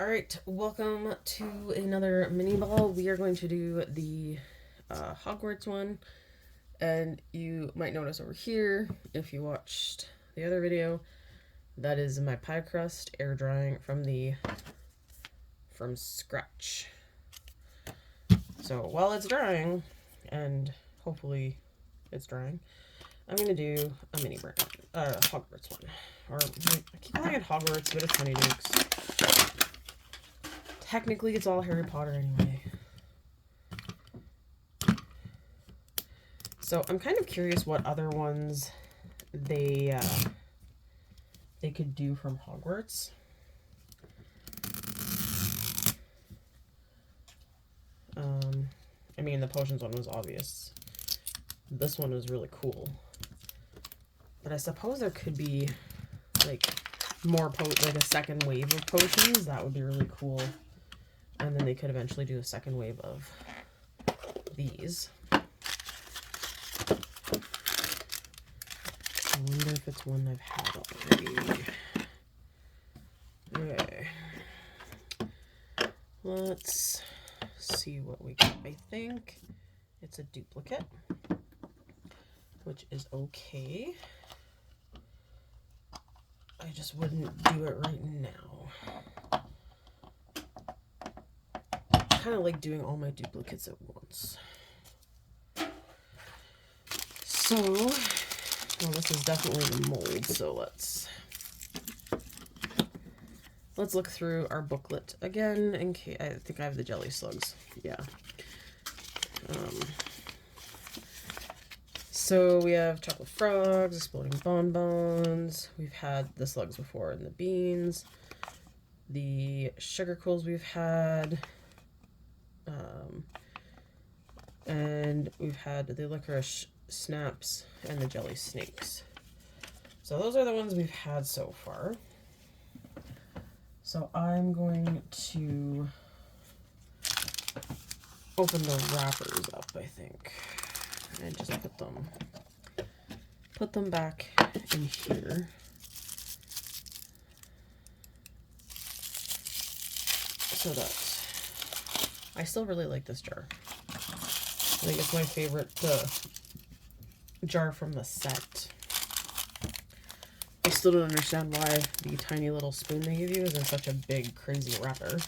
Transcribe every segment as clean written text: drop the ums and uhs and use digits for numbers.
Alright, welcome to another mini ball. We are going to do the Hogwarts one. And you might notice over here, if you watched the other video, that is my pie crust air drying from scratch. So while it's drying, and hopefully it's drying, I'm going to do a mini Hogwarts one. Or I keep calling it Hogwarts, but it's Honeydukes. Technically, it's all Harry Potter anyway. So I'm kind of curious what other ones they could do from Hogwarts. I mean, the potions one was obvious. This one was really cool. But I suppose there could be like like a second wave of potions. That would be really cool. And then they could eventually do a second wave of these. I wonder if it's one I've had already. Okay. Let's see what we got. I think it's a duplicate, which is okay. I just wouldn't do it right now. I kind of like doing all my duplicates at once. So, well, this is definitely the mold, so let's look through our booklet again in case. I think I have the jelly slugs. Yeah. So we have chocolate frogs, exploding bonbons. We've had the slugs before and the beans. The sugar quills we've had. And we've had the licorice snaps and the jelly snakes. So those are the ones we've had so far. So I'm going to open the wrappers up, I think, and just put them back in here. So that I still really like this jar. I think it's my favorite jar from the set. I still don't understand why the tiny little spoon they give you is in such a big, crazy wrapper.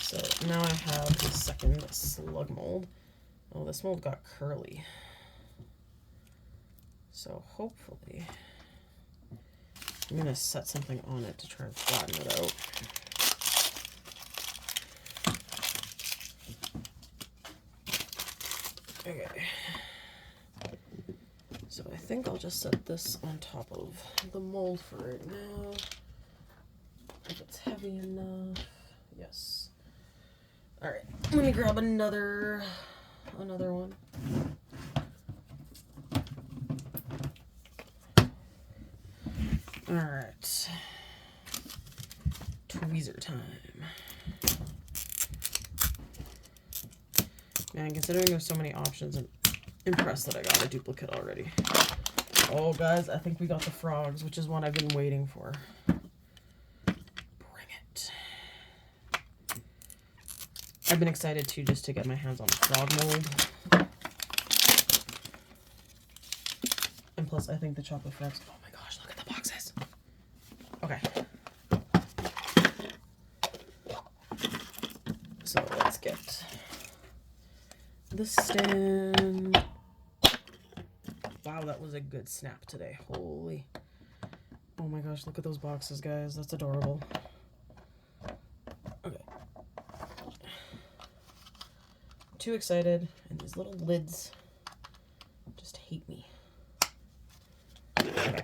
So now I have the second slug mold. Oh, this mold got curly. So hopefully I'm going to set something on it to try and flatten it out. Okay. So I think I'll just set this on top of the mold for right now. If it's heavy enough. Yes. Alright, let me grab another one. Alright. Tweezer time. Man, considering there's so many options, I'm impressed that I got a duplicate already. Oh, guys, I think we got the frogs, which is one I've been waiting for. Bring it. I've been excited, too, just to get my hands on the frog mold. And plus, I think the chocolate frogs... Oh, my gosh, look at the boxes. Okay. So, let's get the stand. Wow, that was a good snap today. Holy. Oh my gosh, look at those boxes, guys. That's adorable. Okay. Too excited, and these little lids just hate me. Okay.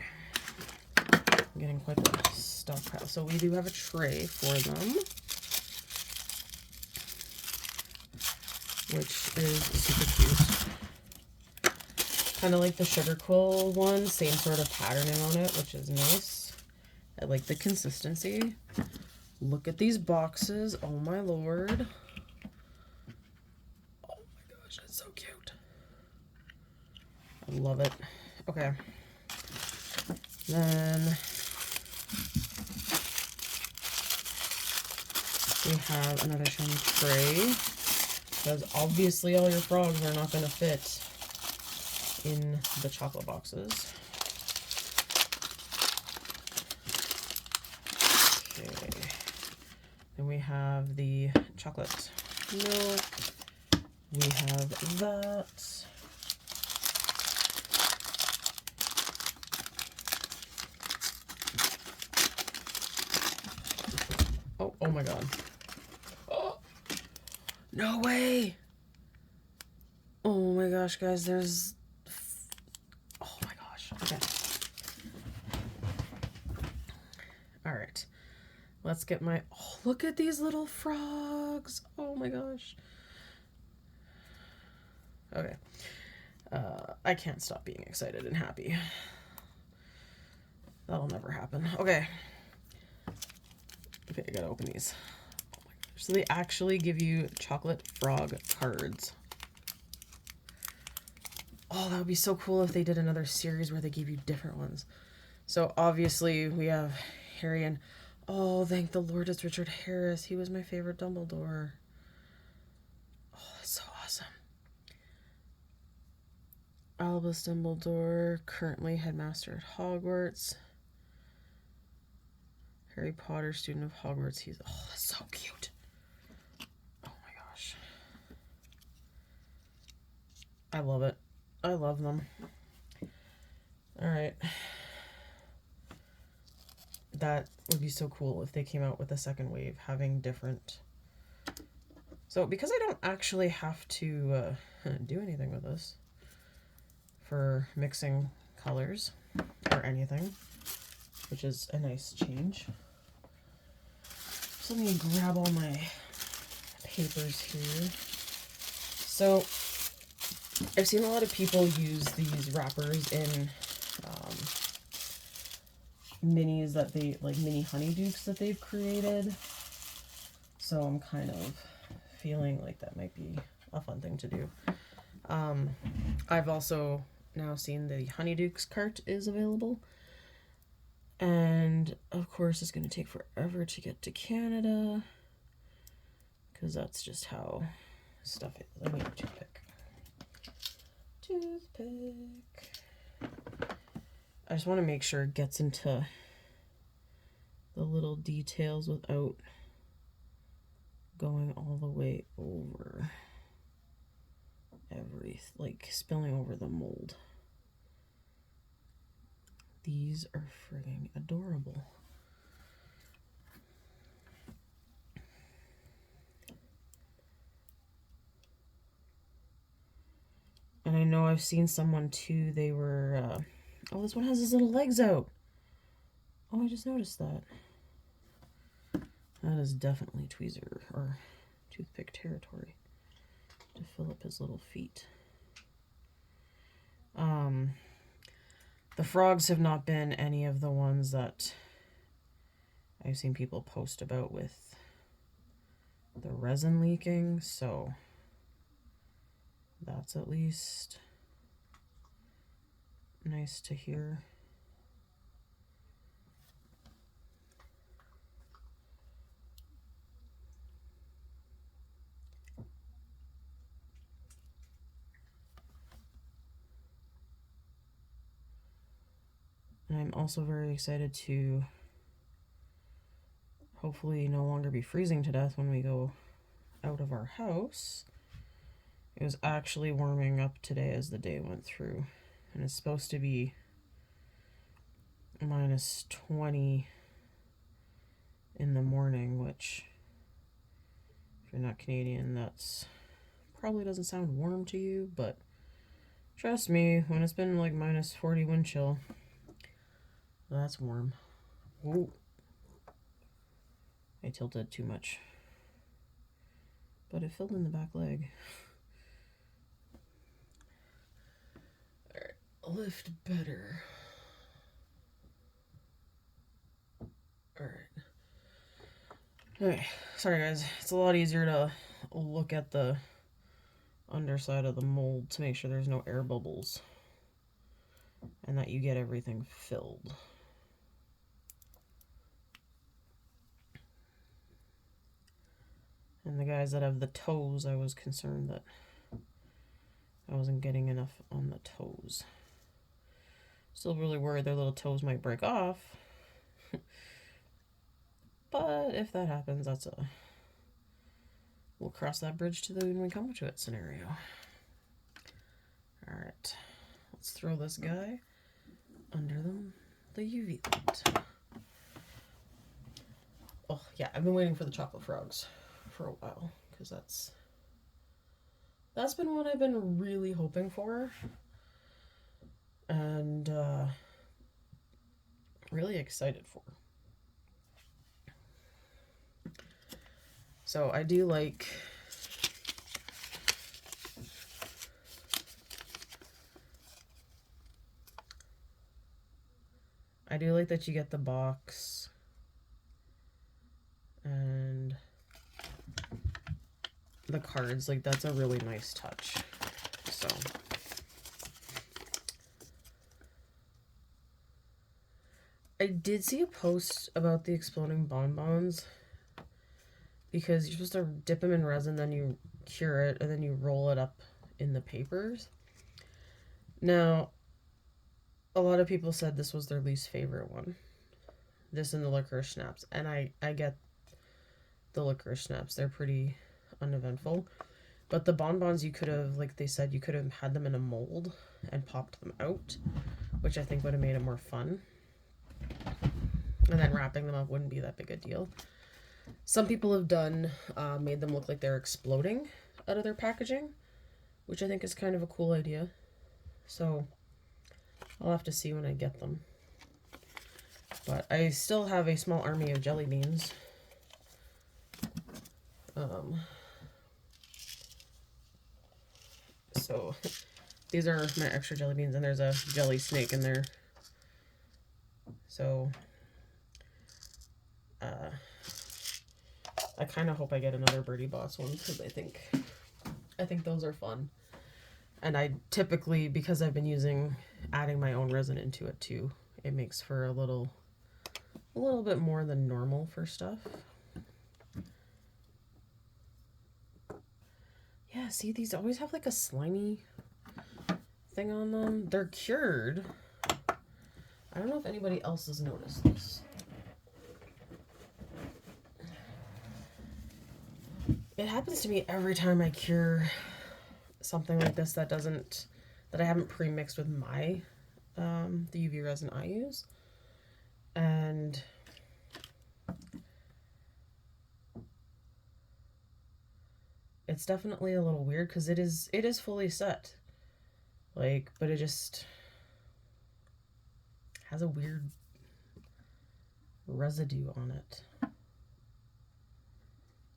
I'm getting quite the stockpile. So we do have a tray for them, which is super cute. Kind of like the sugar quill one, same sort of patterning on it, which is nice. I like the consistency. Look at these boxes. Oh my lord. Oh my gosh, that's so cute. I love it. Okay. Then we have another shiny tray, because obviously all your frogs are not going to fit in the chocolate boxes. Okay. Then we have the chocolate milk. We have that. Oh my god. Oh, no way. Oh my gosh, guys, there's... Oh my gosh. Okay. Alright. Let's get my... Oh, look at these little frogs. Oh my gosh. Okay. I can't stop being excited and happy. That'll never happen. Okay. Okay, I gotta open these. Oh my gosh. So they actually give you chocolate frog cards. Oh, that would be so cool if they did another series where they gave you different ones. So obviously we have Harry and... Oh, thank the Lord it's Richard Harris. He was my favorite Dumbledore. Oh, that's so awesome. Albus Dumbledore, currently headmaster at Hogwarts. Harry Potter, student of Hogwarts. He's... Oh, that's so cute. Oh my gosh. I love it. I love them. Alright. That would be so cool if they came out with a second wave, having different... So, because I don't actually have to do anything with this for mixing colors or anything, which is a nice change. So let me grab all my papers here. So, I've seen a lot of people use these wrappers in minis that they, like mini Honeydukes that they've created. So I'm kind of feeling like that might be a fun thing to do. I've also now seen the Honeydukes cart is available. And of course it's going to take forever to get to Canada, because that's just how stuff is. I need a toothpick. I just want to make sure it gets into the little details without going all the way over like spilling over the mold. These are frigging adorable. And I know I've seen someone too, they were, oh, this one has his little legs out. Oh, I just noticed that. That is definitely tweezer or toothpick territory to fill up his little feet. The frogs have not been any of the ones that I've seen people post about with the resin leaking, so that's at least nice to hear. And I'm also very excited to hopefully no longer be freezing to death when we go out of our house. It was actually warming up today as the day went through, and it's supposed to be minus 20 in the morning, which if you're not Canadian, that's probably doesn't sound warm to you, but trust me, when it's been like minus 40 wind chill, that's warm. Whoa. I tilted too much, but it filled in the back leg. Alright, lift better. Alright. Okay, sorry guys. It's a lot easier to look at the underside of the mold to make sure there's no air bubbles and that you get everything filled. And the guys that have the toes, I was concerned that I wasn't getting enough on the toes. Still really worried their little toes might break off. But if that happens, we'll cross that bridge when we come to it scenario. Alright, let's throw this guy under the UV light. Oh yeah, I've been waiting for the chocolate frogs for a while, because that's been what I've been really hoping for, and really excited for. So I do like that you get the box and the cards. Like, that's a really nice touch. So I did see a post about the exploding bonbons, because you're supposed to dip them in resin, then you cure it, and then you roll it up in the papers. Now, a lot of people said this was their least favorite one. This and the licorice snaps. And I get the licorice snaps. They're pretty uneventful. But the bonbons, you could have, like they said, you could have had them in a mold and popped them out, which I think would have made it more fun. And then wrapping them up wouldn't be that big a deal. Some people have made them look like they're exploding out of their packaging, which I think is kind of a cool idea. So I'll have to see when I get them. But I still have a small army of jelly beans. So these are my extra jelly beans, and there's a jelly snake in there. So I kind of hope I get another Birdie Boss one, because I think those are fun. And I typically, because I've been adding my own resin into it too, it makes for a little bit more than normal for stuff. Yeah, see, these always have like a slimy thing on them. They're cured. I don't know if anybody else has noticed this. It happens to me every time I cure something like this that I haven't pre-mixed with my the UV resin I use. And it's definitely a little weird, because it is fully set, like, but it just has a weird residue on it.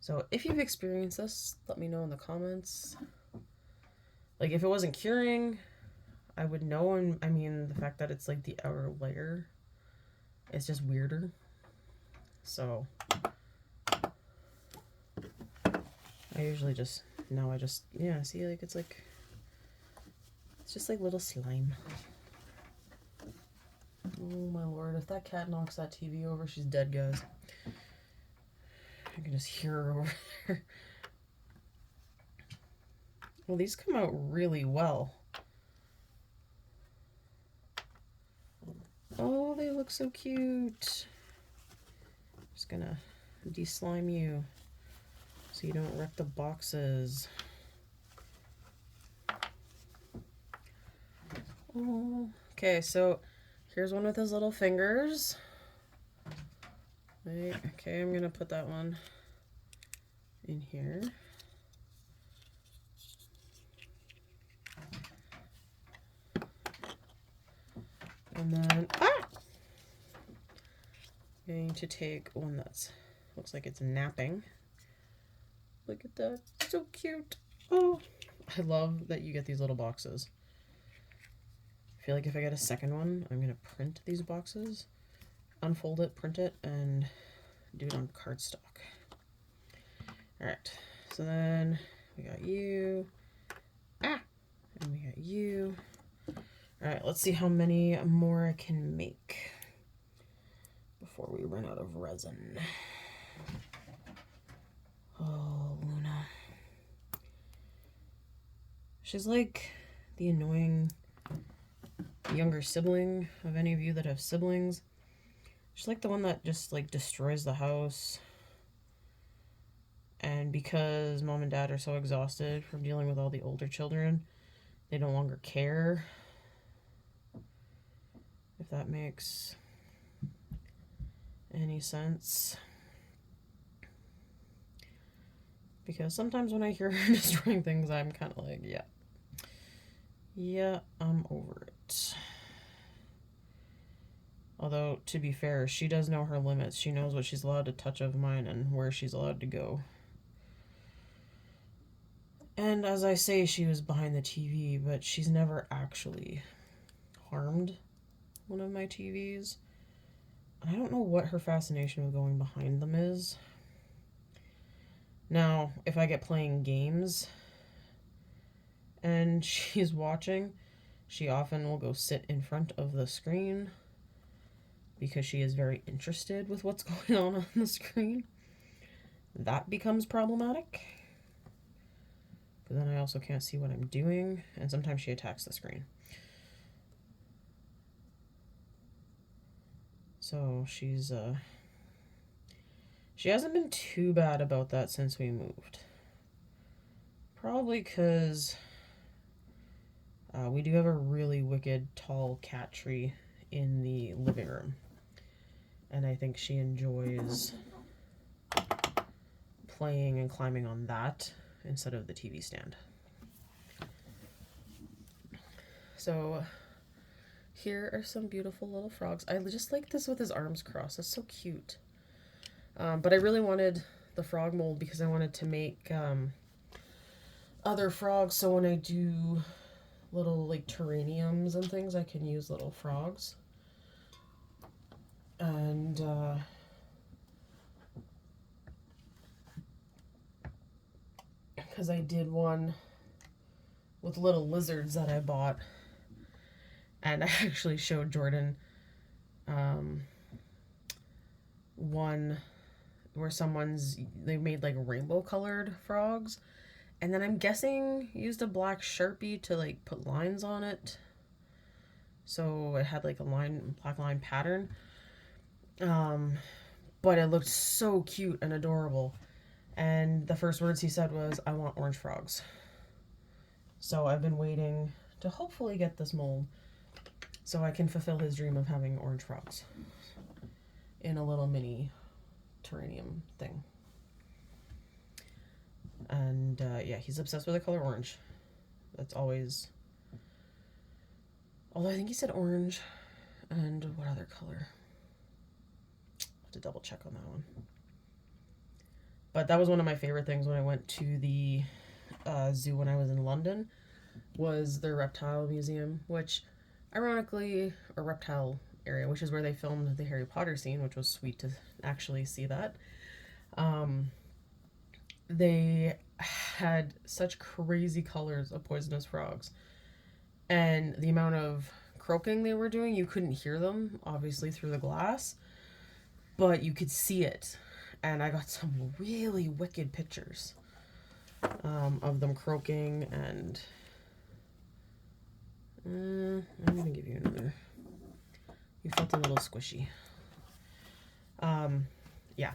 So if you've experienced this, let me know in the comments. Like, if it wasn't curing, I would know. And I mean, the fact that it's like the outer layer, it's just weirder. So I usually yeah, see, like, it's just like little slime. Oh my lord, if that cat knocks that TV over, she's dead, guys. I can just hear her over there. Well, these come out really well. Oh, they look so cute. Just gonna de-slime you so you don't wreck the boxes. Oh, okay, so here's one with his little fingers. Right, okay, I'm gonna put that one in here. And then, I'm going to take one that looks like it's napping. Look at that, so cute. Oh, I love that you get these little boxes. I feel like if I get a second one, I'm gonna print these boxes, unfold it, print it, and do it on cardstock. Alright, so then we got you. Ah! And we got you. Alright, let's see how many more I can make before we run out of resin. Oh, Luna. She's like the annoying younger sibling of any of you that have siblings. She's like the one that just like destroys the house. And because mom and dad are so exhausted from dealing with all the older children, they no longer care. If that makes any sense. Because sometimes when I hear her destroying things, I'm kind of like, yeah. Yeah, I'm over it. Although, to be fair, she does know her limits. She knows what she's allowed to touch of mine and where she's allowed to go. And as I say, she was behind the TV, but she's never actually harmed one of my TVs. And I don't know what her fascination with going behind them is. Now, if I get playing games and she's watching, she often will go sit in front of the screen because she is very interested with what's going on the screen. That becomes problematic. But then I also can't see what I'm doing, and sometimes she attacks the screen. So she hasn't been too bad about that since we moved. Probably because we do have a really wicked tall cat tree in the living room. And I think she enjoys playing and climbing on that instead of the TV stand. So here are some beautiful little frogs. I just like this with his arms crossed. That's so cute. But I really wanted the frog mold because I wanted to make other frogs, so when I do little like terrariums and things, I can use little frogs. And because I did one with little lizards that I bought, and I actually showed Jordan one where they made like rainbow colored frogs, and then I'm guessing used a black Sharpie to like put lines on it, so it had like a black line pattern. But it looked so cute and adorable. And the first words he said was, "I want orange frogs." So I've been waiting to hopefully get this mold so I can fulfill his dream of having orange frogs in a little mini terrarium thing. And yeah, he's obsessed with the color orange. That's always... Although I think he said orange. And what other color? I'll have to double check on that one. But that was one of my favorite things when I went to the zoo when I was in London, was their reptile museum, which ironically, or reptile area, which is where they filmed the Harry Potter scene, which was sweet to actually see that. They had such crazy colors of poisonous frogs, and the amount of croaking they were doing, you couldn't hear them, obviously, through the glass, but you could see it. And I got some really wicked pictures of them croaking, and I'm gonna give you another. You felt a little squishy. Yeah,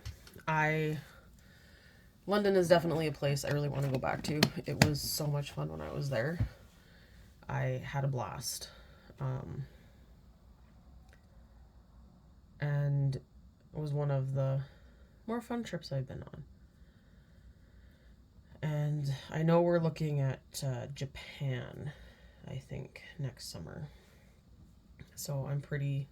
London is definitely a place I really want to go back to. It was so much fun when I was there. I had a blast. And it was one of the more fun trips I've been on. And I know we're looking at Japan, I think, next summer. So I'm pretty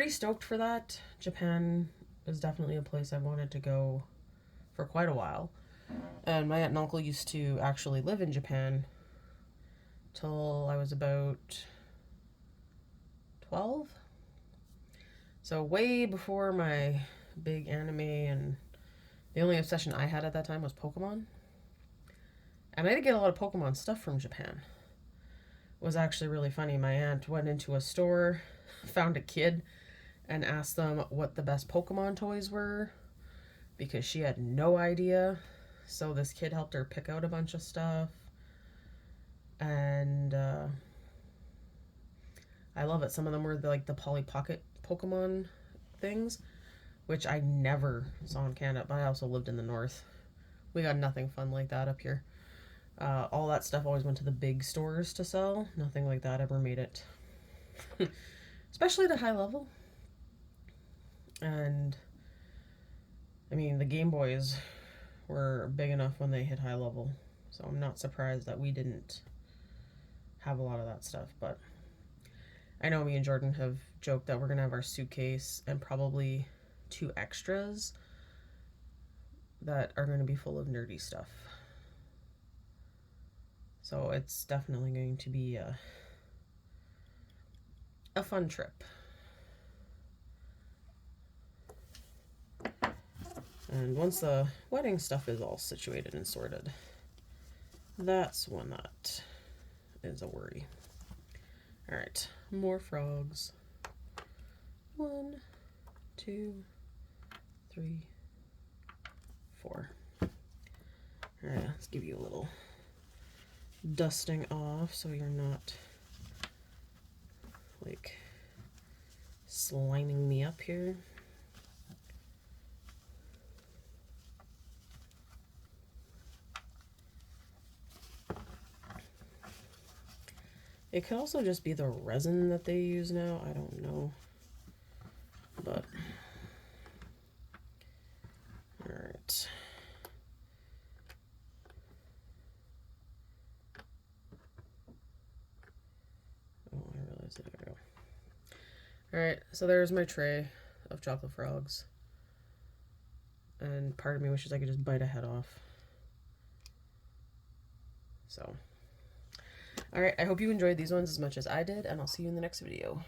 stoked for that. Japan is definitely a place I've wanted to go for quite a while. And my aunt and uncle used to actually live in Japan till I was about 12. So way before my big anime and The only obsession I had at that time was Pokemon. And I did get a lot of Pokemon stuff from Japan. It was actually really funny. My aunt went into a store, found a kid, and asked them what the best Pokemon toys were because she had no idea. So this kid helped her pick out a bunch of stuff. And I love it. Some of them were like the Polly Pocket Pokemon things, which I never saw in Canada, but I also lived in the north. We got nothing fun like that up here. All that stuff always went to the big stores to sell. Nothing like that ever made it, especially at a high level. And I mean, the Game Boys were big enough when they hit high level, so I'm not surprised that we didn't have a lot of that stuff. But I know me and Jordan have joked that we're gonna have our suitcase and probably 2 extras that are going to be full of nerdy stuff. So it's definitely going to be a fun trip. And once the wedding stuff is all situated and sorted, that's when that is a worry. All right, more frogs. 1, 2, 3, 4. All right, let's give you a little dusting off so you're not like sliming me up here. It could also just be the resin that they use now. I don't know. But all right. Oh, I realized it. There we go. All right, so there's my tray of chocolate frogs. And part of me wishes I could just bite a head off. So, all right, I hope you enjoyed these ones as much as I did, and I'll see you in the next video.